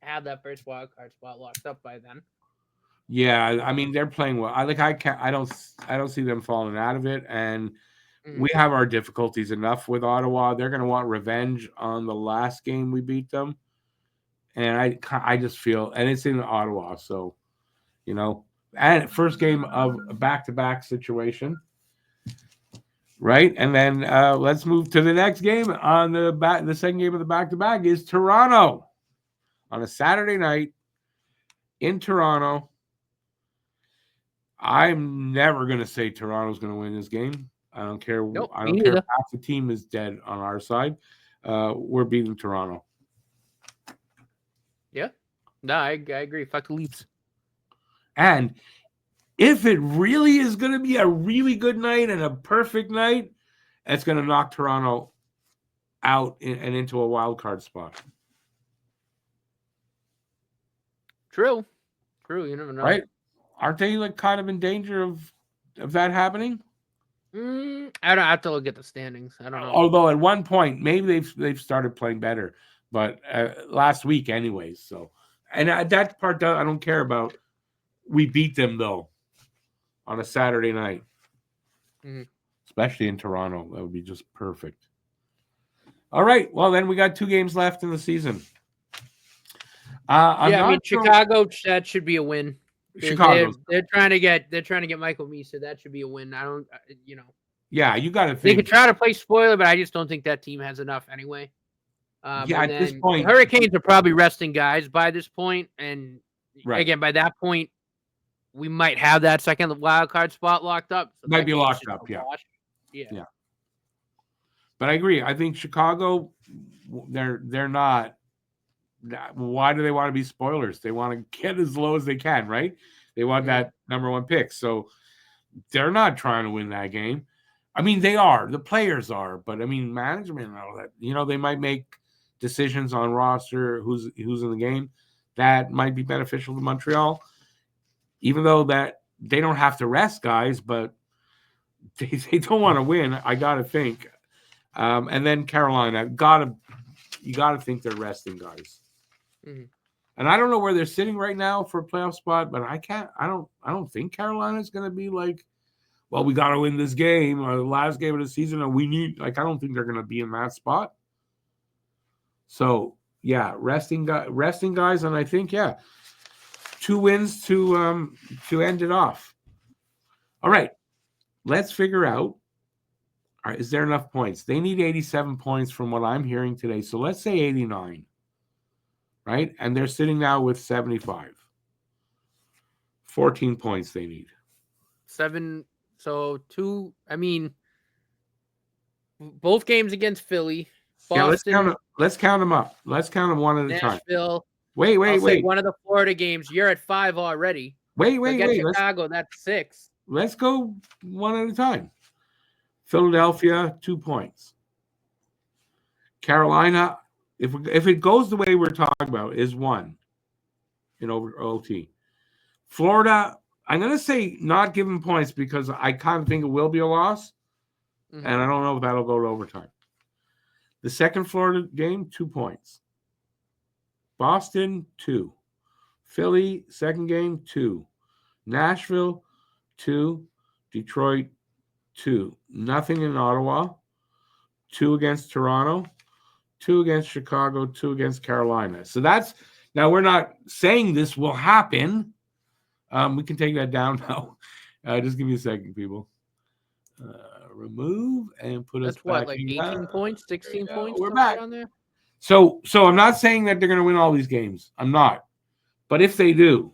C: have that first wild card spot locked up by then.
A: Yeah, I mean they're playing well. I don't see them falling out of it, and we have our difficulties enough with Ottawa. They're going to want revenge on the last game we beat them, and I just feel, and it's in Ottawa, so and first game of a back-to-back situation. Right, and then let's move to the next game on the second game of the back-to-back is Toronto on a Saturday night in Toronto. I'm never going to say Toronto's going to win this game. I don't care.
C: Nope,
A: I don't care if half the team is dead on our side. We're beating Toronto.
C: Yeah, no, I agree. Fuck the Leafs.
A: And if it really is going to be a really good night and a perfect night, it's going to knock Toronto out and into a wild card spot.
C: True. You never know,
A: right? Aren't they kind of in danger of that happening?
C: I don't have to look at the standings. I don't know.
A: Although at one point maybe they've started playing better, but last week anyways. So, and that part I don't care about. We beat them though on a Saturday night, especially in Toronto. That would be just perfect. All right. Well, then we got 2 games left in the season.
C: I mean, Chicago, that should be a win.
A: Chicago.
C: They're trying to get Michael Misa. That should be a win. I don't,
A: Yeah, you got to think.
C: They could try to play spoiler, but I just don't think that team has enough anyway.
A: At this point,
C: the Hurricanes are probably resting guys by this point, and again, by that point, we might have that second wild card spot locked up. So
A: might be locked up, yeah. But I agree. I think Chicago, they're not. Why do they want to be spoilers? They want to get as low as they can, right? They want that number 1 pick. So they're not trying to win that game. I mean, they are. The players are. But, I mean, management and all that. They might make decisions on roster, who's in the game. That might be beneficial to Montreal. Even though that they don't have to rest guys, but they don't want to win, I got to think. And then Carolina, you got to think they're resting guys. And I don't know where they're sitting right now for a playoff spot, but I don't think Carolina's going to be like, well, we got to win this game or the last game of the season, or we need, I don't think they're going to be in that spot. So yeah, resting guys, and I think 2 wins to end it off. All right, let's figure out. All right, is there enough points? They need 87 points from what I'm hearing today. So let's say 89. Right? And they're sitting now with 75. 14 points they need.
C: 7. So 2. I mean, both games against Philly. Boston,
A: let's count them up. Let's count them one at a time.
C: Nashville.
A: Wait.
C: One of the Florida games. You're at 5 already.
A: Wait.
C: Chicago, that's 6.
A: Let's go one at a time. Philadelphia, 2 points. Carolina, if it goes the way we're talking about, is 1 in over OT. Florida, I'm going to say not giving points because I kind of think it will be a loss, and I don't know if that'll go to overtime. The second Florida game, 2 points. Boston, 2. Philly, second game, 2. Nashville, 2. Detroit, 2. Nothing in Ottawa. 2 against Toronto. 2 against Chicago. 2 against Carolina. So that's now we're not saying this will happen. We can take that down now. Just give me a second, people. Remove and put us back.
C: That's like 18 points, 16 points.
A: We're back.
C: On there?
A: So I'm not saying that they're going to win all these games. I'm not. But if they do,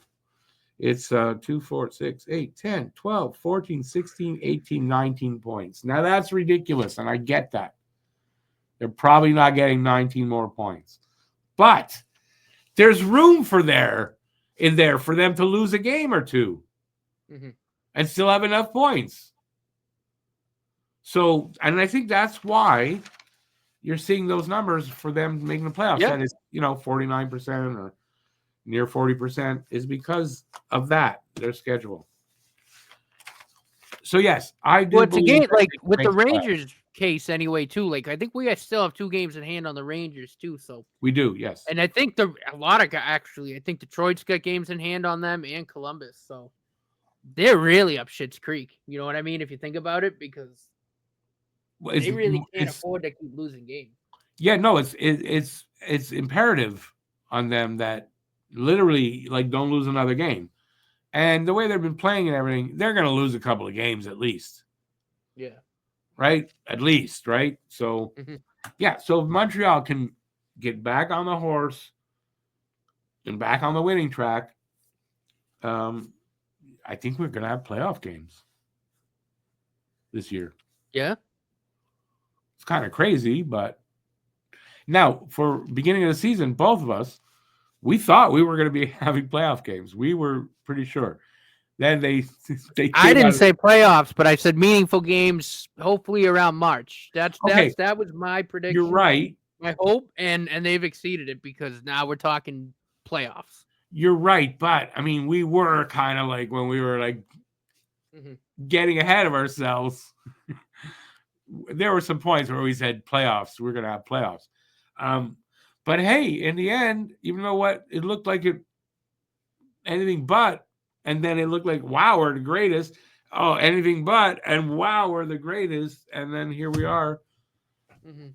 A: It's 2, 4, 6, 8, 10, 12, 14, 16, 18, 19 points. Now that's ridiculous, and I get that. They're probably not getting 19 more points. But there's room for there for them to lose a game or two and still have enough points. So, and I think that's why you're seeing those numbers for them making the playoffs.
C: Yep.
A: That is, 49% or near 40% is because of that, their schedule. So, yes, I do.
C: Well, it's a
A: believe
C: game
A: that
C: like
A: they can
C: with the
A: make playoffs.
C: Rangers case anyway too. Like I think we still have 2 games in hand on the Rangers too. So
A: We do, yes.
C: and I think I think Detroit's got games in hand on them and Columbus. So they're really up Schitt's Creek. You know what I mean? If you think about it, because
A: Well,
C: they really can't afford to keep losing games.
A: Yeah, no, it's imperative on them that literally like don't lose another game. And the way they've been playing and everything, they're going to lose a couple of games at least.
C: Yeah.
A: Right? At least, right? So, yeah, so if Montreal can get back on the horse and back on the winning track, I think we're going to have playoff games this year.
C: Yeah.
A: It's kind of crazy, but now for beginning of the season, both of us, we thought we were going to be having playoff games. We were pretty sure. Then they
C: I didn't say playoffs, but I said meaningful games, hopefully around March. That was my prediction.
A: You're right.
C: My hope, and they've exceeded it because now we're talking playoffs.
A: You're right, but I mean, we were kind of like when we were like getting ahead of ourselves. There were some points where we said playoffs. We're going to have playoffs. But hey, in the end, even though it looked like anything but, and then it looked like, wow, we're the greatest. Oh, anything but, and wow, we're the greatest. And then here we are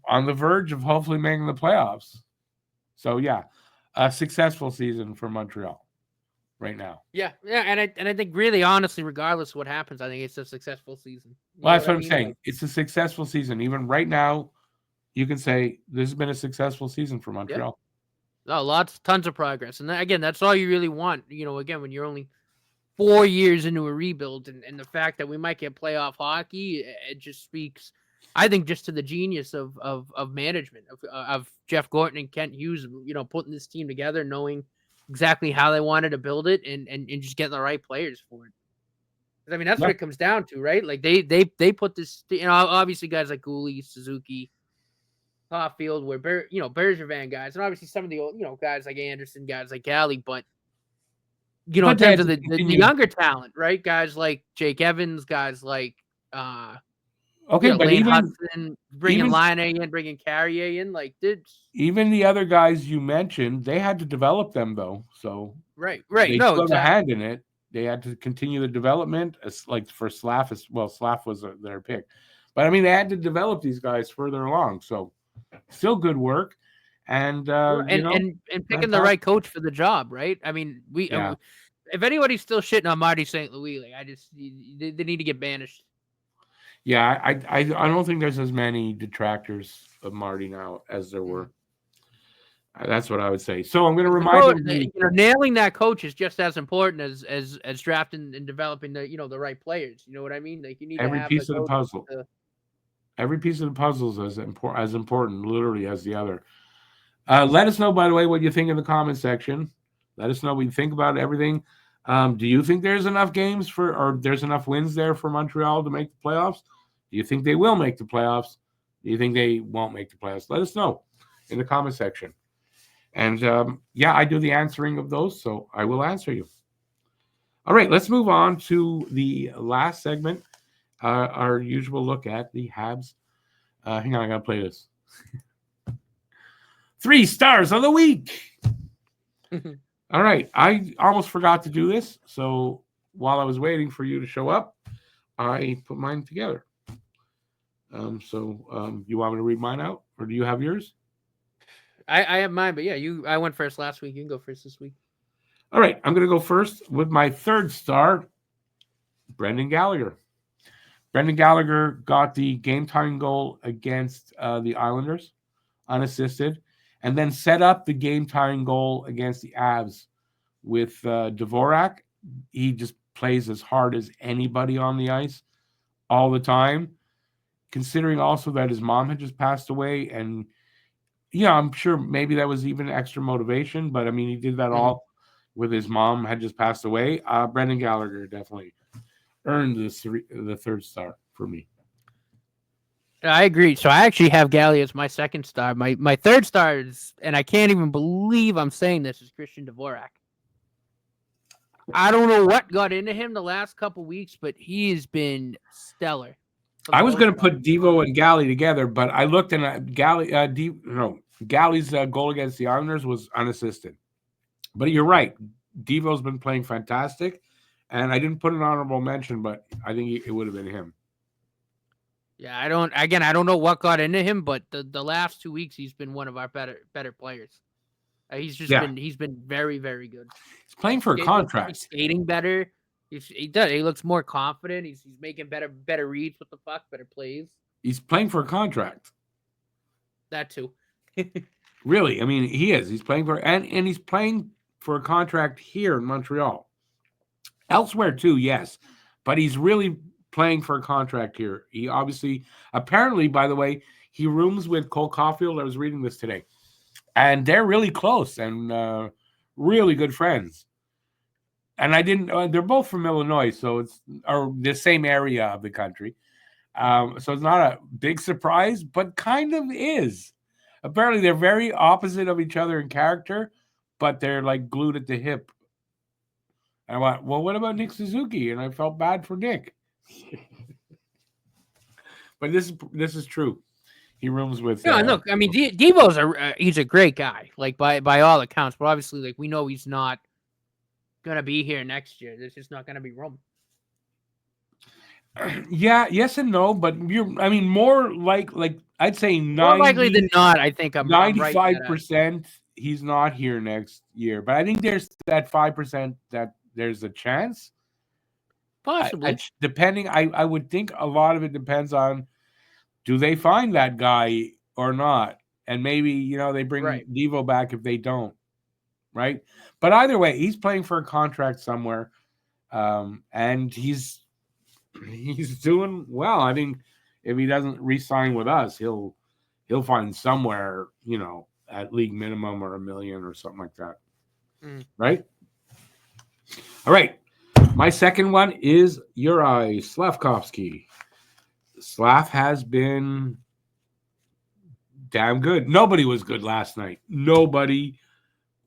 A: on the verge of hopefully making the playoffs. So yeah, a successful season for Montreal right now.
C: Yeah, and I think really honestly, regardless of what happens, I think it's a successful season.
A: Well, that's what I'm saying. Like, it's a successful season. Even right now, you can say this has been a successful season for Montreal.
C: Yeah. Oh, tons of progress. And again, that's all you really want. Again, when you're only 4 years into a rebuild and the fact that we might get playoff hockey, it just speaks, I think, just to the genius of management, of Jeff Gorton and Kent Hughes, putting this team together, knowing exactly how they wanted to build it and just getting the right players for it. I mean, that's what it comes down to, right? Like they put this, obviously guys like Guhle, Suzuki, Caulfield, where Bergevin guys, and obviously some of the old, guys like Anderson, guys like Galley, but in terms of the younger talent, right? Guys like Jake Evans, guys like
A: but
C: Lane Hudson, bringing Line in, bringing Carrier in,
A: even the other guys you mentioned, they had to develop them though. So
C: right,
A: they still have a hand in it. They had to continue the development, like for Slav as well. Slav was their pick, but I mean they had to develop these guys further along. So still good work, and
C: picking the right coach for the job, right? I mean, if anybody's still shitting on Marty St. Louis, they need to get banished.
A: Yeah, I don't think there's as many detractors of Marty now as there were. That's what I would say. So I'm going to remind them,
C: nailing that coach is just as important as drafting and developing the right players. You know what I mean? Like you need
A: every
C: to have
A: piece of the puzzle. Every piece of the puzzle is as important, literally, as the other. Let us know, by the way, what you think in the comment section. Let us know what you think about everything. Do you think there's enough games or there's enough wins there for Montreal to make the playoffs? Do you think they will make the playoffs? Do you think they won't make the playoffs? Let us know in the comment section. And I do the answering of those, so I will answer you. All right, let's move on to the last segment, our usual look at the Habs. Hang on, I got to play this. 3 stars of the week. All right, I almost forgot to do this, so while I was waiting for you to show up, I put mine together. You want me to read mine out, or do you have yours?
C: I have mine, but I went first last week. You can go first this week.
A: All right, I'm going to go first with my 3rd star, Brendan Gallagher. Brendan Gallagher got the game-tying goal against the Islanders, unassisted, and then set up the game-tying goal against the Avs with Dvorak he just plays as hard as anybody on the ice all the time. Considering also that his mom had just passed away, and yeah, I'm sure maybe that was even extra motivation. But I mean, he did that all with his mom had just passed away. Brendan Gallagher definitely earned the third star for me.
C: I agree. So I actually have Galley as my second star. My third star is, and I can't even believe I'm saying this, is Christian Dvorak. I don't know what got into him the last couple weeks, but he has been stellar.
A: I was going to put Devo and Galley together, but I looked and Galley's goal against the Islanders was unassisted. But you're right. Devo's been playing fantastic, and I didn't put an honorable mention, but I think it would have been him.
C: Yeah, I don't know what got into him, but the last 2 weeks he's been one of our better players. He's been very, very good.
A: He's playing for a contract.
C: He's skating better. He looks more confident. He's making better reads with the puck, better plays.
A: He's playing for a contract.
C: That too.
A: Really, I mean, he is. He's playing for and he's playing for a contract here in Montreal. Elsewhere too, yes, but he's really playing for a contract here. He apparently, by the way, he rooms with Cole Caulfield. I was reading this today, and they're really close and really good friends. And I didn't. They're both from Illinois, so it's the same area of the country. So it's not a big surprise, but kind of is. Apparently, they're very opposite of each other in character, but they're like glued at the hip. And I went, well, what about Nick Suzuki? And I felt bad for Nick. But this is true. He rooms with.
C: No, look, I mean, Devo's he's a great guy, like by all accounts. But obviously, like we know he's not gonna be here next year. There's just not gonna be room.
A: Yeah, yes and no, but more like I'd say
C: more likely than not. I think I'm
A: 95%. He's not here next year, but I think there's that 5% that there's a chance.
C: Possibly,
A: depending. I would think a lot of it depends on do they find that guy or not, and maybe they bring Devo back if they don't, right? But either way, he's playing for a contract somewhere, and he's doing well. I think if he doesn't re-sign with us, he'll find somewhere, at league minimum or $1 million or something like that. Right? All right. My second one is Uri Slavkovsky. Slav has been damn good. Nobody was good last night. Nobody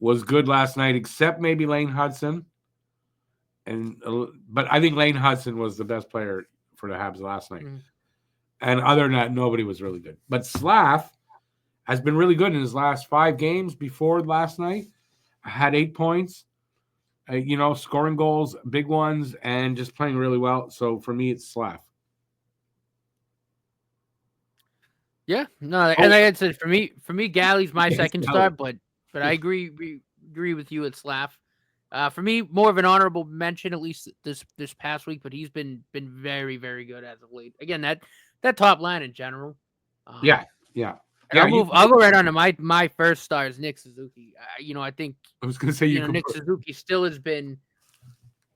A: was good last night except maybe Lane Hudson. But I think Lane Hudson was the best player for the Habs last night. And other than that, nobody was really good. But Slav has been really good in his last 5 games before last night. Had 8 points, scoring goals, big ones, and just playing really well. So for me, it's Slav.
C: Yeah, no, and like I said, for me, Galley's my second star, but I agree with you. It's Slav. For me, more of an honorable mention, at least this past week. But he's been very, very good as of late. Again, that top line in general.
A: Yeah.
C: I'll go right on to my first star is Nick Suzuki. I think
A: I was going to say
C: Nick Suzuki still has been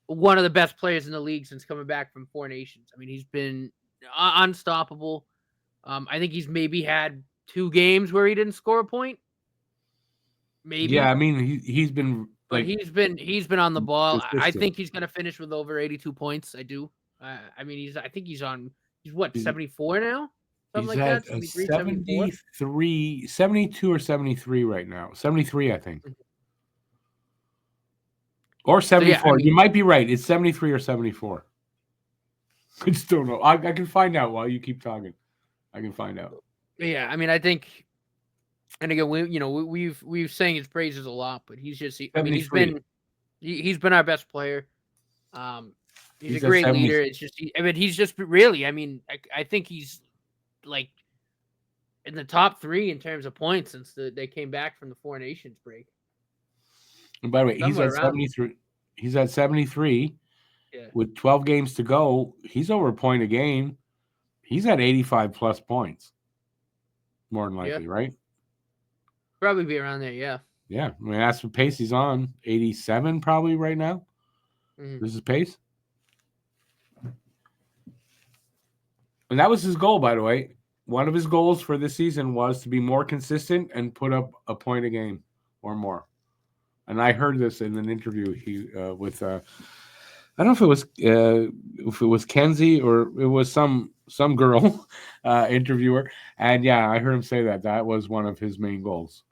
C: one of the best players in the league since coming back from 4 Nations. I mean, he's been unstoppable. I think he's maybe had 2 games where he didn't score a point. Maybe.
A: Yeah, I mean he's been.
C: But he's been on the ball. Consistent. I think he's going to finish with over 82 points. I do. I mean, he's 74 now? Something like that?
A: 73, 72 or 73 right now. 73, I think. Or 74. So you might be right. It's 73 or 74. I just don't know. I can find out while you keep talking. I can find out.
C: Yeah, I mean, I think, and again, we've sang his praises a lot, but he's been our best player. He's a great leader. It's just, he's just really. I mean, I think he's like in the top 3 in terms of points since they came back from the 4 Nations break.
A: And by the way, he's at 73. He's at 73 with 12 games to go. He's over a point a game. He's at 85 plus points. More than likely, right?
C: Probably be around there, yeah.
A: Yeah. I mean, that's what pace he's on. 87 probably right now.
C: Mhm.
A: This is pace. And that was his goal, by the way. One of his goals for this season was to be more consistent and put up a point a game or more. And I heard this in an interview with I don't know if it was Kenzie or it was some girl interviewer, and yeah, I heard him say that was one of his main goals.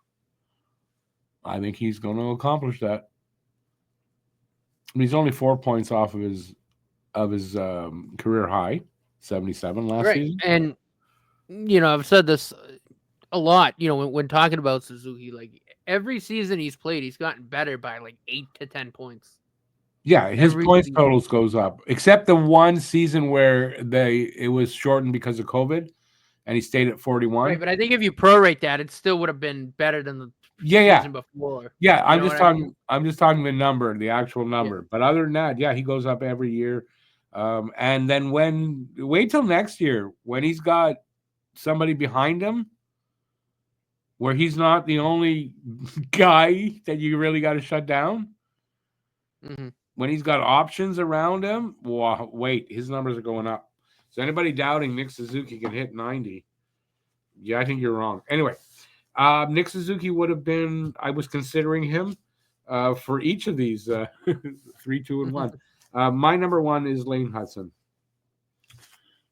A: I think he's going to accomplish that. He's only 4 points off of his career high, 77 last
C: Right.
A: season.
C: And I've said this a lot. When talking about Suzuki, like every season he's played, he's gotten better by like 8 to 10 points.
A: Yeah, his
C: Every
A: points
C: season.
A: totals goes up, except the one season where it was shortened because of COVID, and he stayed at 41.
C: Right, but I think if you prorate that, it still would have been better than the
A: Yeah.
C: season before.
A: Yeah, I'm
C: know
A: just
C: what I
A: talking. I'm just talking the number, the actual number. But other than that, yeah, he goes up every year. And then wait till next year when he's got somebody behind him, where he's not the only guy that you really got to shut down.
C: Mhm.
A: When he's got options around him, wow, wait, his numbers are going up. So anybody doubting Nick Suzuki can hit 90? Yeah, I think you're wrong. Anyway, Nick Suzuki would have been. I was considering him for each of these 3, 2, and 1. My number 1 is Lane Hudson.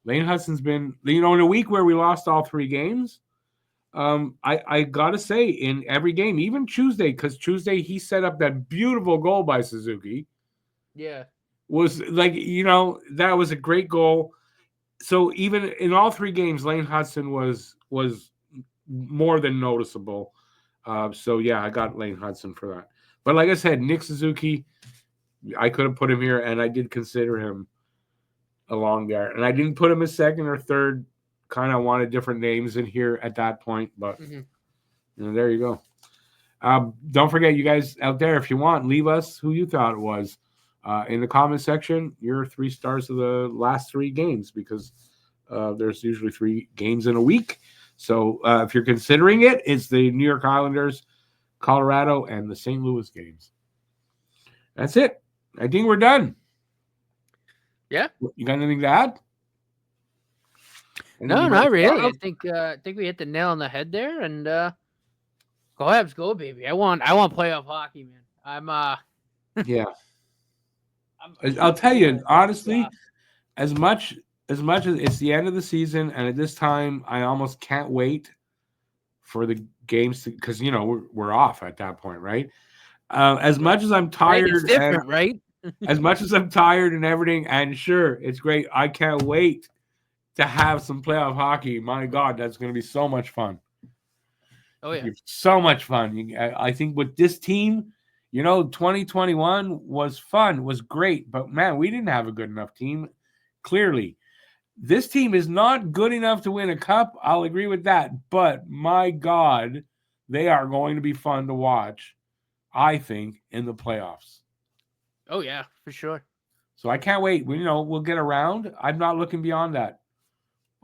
A: Lane Hudson's been, in a week where we lost all 3 games. I gotta say, in every game, even Tuesday, because Tuesday he set up that beautiful goal by Suzuki.
C: Yeah.
A: Was like, that was a great goal. So even in all 3 games, Lane Hudson was more than noticeable. So yeah, I got Lane Hudson for that. But like I said, Nick Suzuki, I could have put him here, and I did consider him along there. And I didn't put him as second or third. Kind of wanted different names in here at that point, but there you go. Don't forget, you guys out there, if you want, leave us who you thought it was in the comment section. Your 3 stars of the last 3 games, because there's usually 3 games in a week. So if you're considering it, it's the New York Islanders, Colorado, and the St. Louis games. That's it. I think we're done.
C: Yeah.
A: You got anything to add?
C: No, not really. I think we hit the nail on the head there, and go Habs, go baby. I want playoff hockey, man.
A: Yeah. I'll tell you honestly, as much as it's the end of the season, and at this time, I almost can't wait for the games because we're off at that point, right? As much as I'm tired,
C: it's different, right?
A: As much as I'm tired and everything, and sure, it's great. I can't wait to have some playoff hockey. My God, that's going to be so much fun.
C: Oh yeah,
A: so much fun. I think with this team, 2021 was fun, was great, but man, we didn't have a good enough team. Clearly, this team is not good enough to win a cup. I'll agree with that, but my God, they are going to be fun to watch, I think, in the playoffs.
C: Oh yeah, for sure.
A: So I can't wait. We'll get around. I'm not looking beyond that.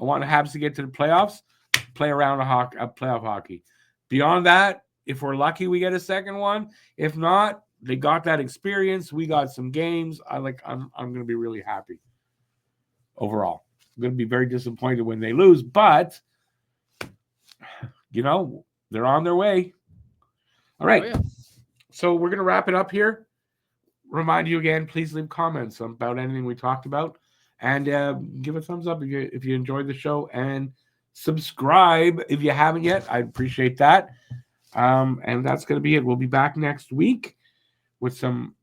A: I want the Habs to get to the playoffs, play around a playoff hockey. Beyond that, if we're lucky, we get a second one. If not, they got that experience. We got some games. I'm going to be really happy overall. I'm going to be very disappointed when they lose, but they're on their way. All right.
C: Oh, yeah.
A: So we're going to wrap it up here. Remind you again, please leave comments about anything we talked about, and give a thumbs up if you enjoyed the show, and subscribe if you haven't yet. I'd appreciate that. And that's going to be it. We'll be back next week with some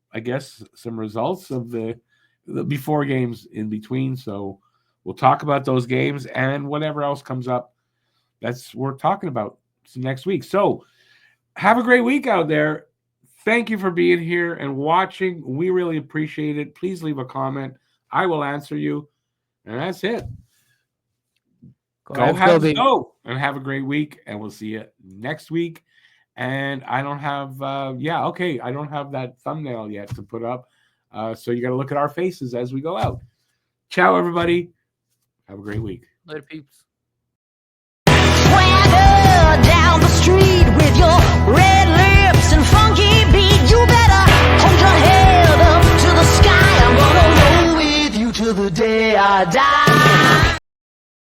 A: results of the before games in between. So we'll talk about those games and whatever else comes up that's worth talking about next week. So have a great week out there. Thank you for being here and watching. We really appreciate it. Please leave a comment. I will answer you. And that's it. Go Habs, go, and have a great week. And we'll see you next week. And I don't have, I don't have that thumbnail yet to put up. So you got to look at our faces as we go out. Ciao, everybody. Have a great week.
C: Later, peeps.